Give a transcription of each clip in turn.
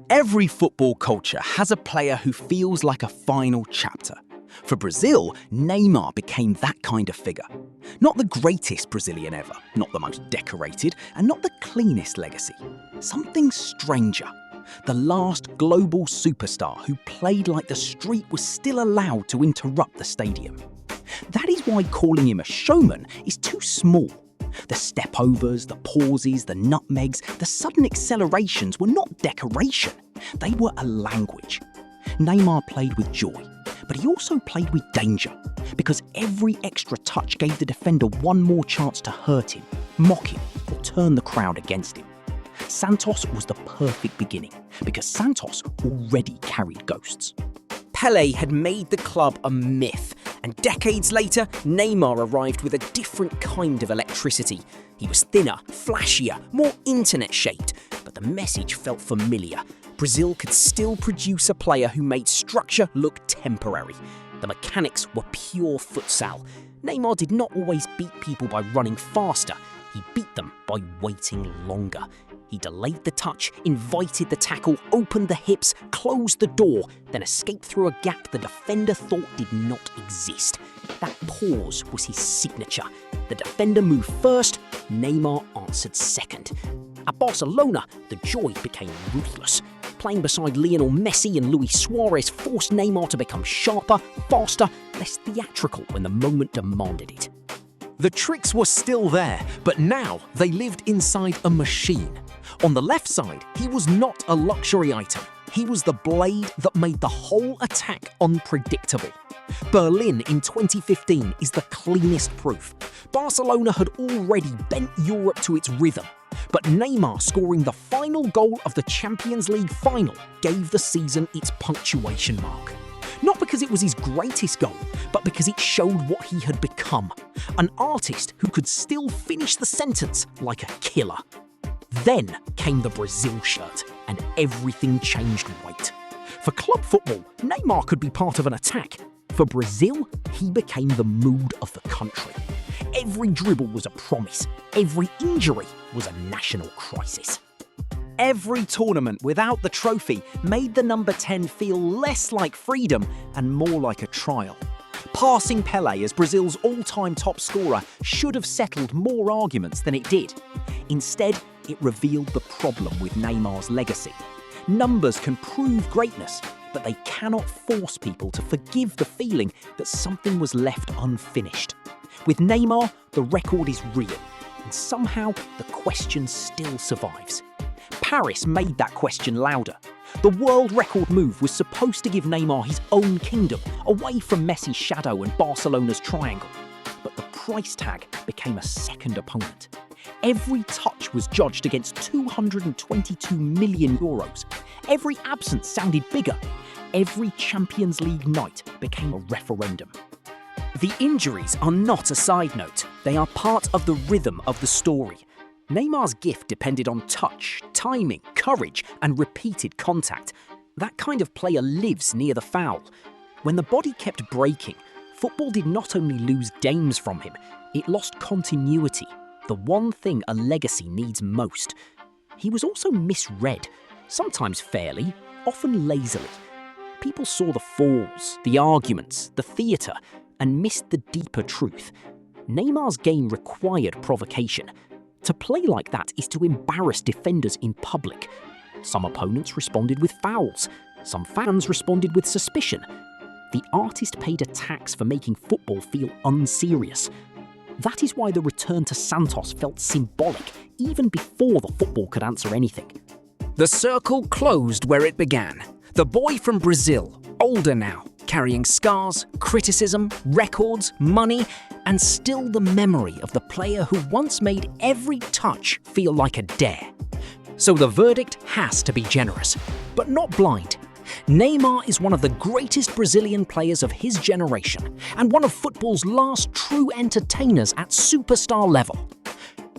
Every football culture has a player who feels like a final chapter. For Brazil, Neymar became that kind of figure. Not the greatest Brazilian ever, not the most decorated, and not the cleanest legacy. Something stranger. The last global superstar who played like the street was still allowed to interrupt the stadium. That is why calling him a showman is too small. The step-overs, the pauses, the nutmegs, the sudden accelerations were not decoration. They were a language. Neymar played with joy, but he also played with danger, because every extra touch gave the defender one more chance to hurt him, mock him, or turn the crowd against him. Santos was the perfect beginning, because Santos already carried ghosts. Pelé had made the club a myth, and decades later, Neymar arrived with a different kind of electricity. He was thinner, flashier, more internet-shaped, but the message felt familiar. Brazil could still produce a player who made structure look temporary. The mechanics were pure futsal. Neymar did not always beat people by running faster. He beat them by waiting longer. He delayed the touch, invited the tackle, opened the hips, closed the door, then escaped through a gap the defender thought did not exist. That pause was his signature. The defender moved first, Neymar answered second. At Barcelona, the joy became ruthless. Playing beside Lionel Messi and Luis Suarez forced Neymar to become sharper, faster, less theatrical when the moment demanded it. The tricks were still there, but now they lived inside a machine. On the left side, he was not a luxury item. He was the blade that made the whole attack unpredictable. Berlin in 2015 is the cleanest proof. Barcelona had already bent Europe to its rhythm, but Neymar scoring the final goal of the Champions League final gave the season its punctuation mark. Not because it was his greatest goal, but because it showed what he had become. An artist who could still finish the sentence like a killer. Then came the Brazil shirt, and everything changed white. For club football, Neymar could be part of an attack. For Brazil, he became the mood of the country. Every dribble was a promise. Every injury was a national crisis. Every tournament without the trophy made the number 10 feel less like freedom and more like a trial. Passing Pelé as Brazil's all-time top scorer should have settled more arguments than it did. Instead, it revealed the problem with Neymar's legacy. Numbers can prove greatness, but they cannot force people to forgive the feeling that something was left unfinished. With Neymar, the record is real, and somehow the question still survives. Paris made that question louder. The world record move was supposed to give Neymar his own kingdom, away from Messi's shadow and Barcelona's triangle. But the price tag became a second opponent. Every touch was judged against €222 million. Every absence sounded bigger. Every Champions League night became a referendum. The injuries are not a side note. They are part of the rhythm of the story. Neymar's gift depended on touch, timing, courage, and repeated contact. That kind of player lives near the foul. When the body kept breaking, football did not only lose games from him, it lost continuity, the one thing a legacy needs most. He was also misread, sometimes fairly, often lazily. People saw the falls, the arguments, the theatre, and missed the deeper truth. Neymar's game required provocation. To play like that is to embarrass defenders in public. Some opponents responded with fouls. Some fans responded with suspicion. The artist paid a tax for making football feel unserious. That is why the return to Santos felt symbolic, even before the football could answer anything. The circle closed where it began. The boy from Brazil, older now, carrying scars, criticism, records, money, and still the memory of the player who once made every touch feel like a dare. So the verdict has to be generous, but not blind. Neymar is one of the greatest Brazilian players of his generation, and one of football's last true entertainers at superstar level.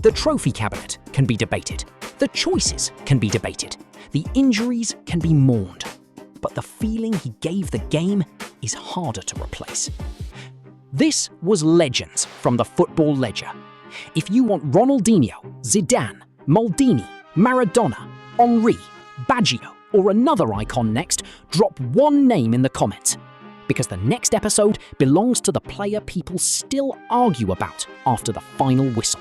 The trophy cabinet can be debated. The choices can be debated. The injuries can be mourned. But the feeling he gave the game is harder to replace. This was Legends from the Football Ledger. If you want Ronaldinho, Zidane, Maldini, Maradona, Henry, Baggio, or another icon next, drop one name in the comments. Because the next episode belongs to the player people still argue about after the final whistle.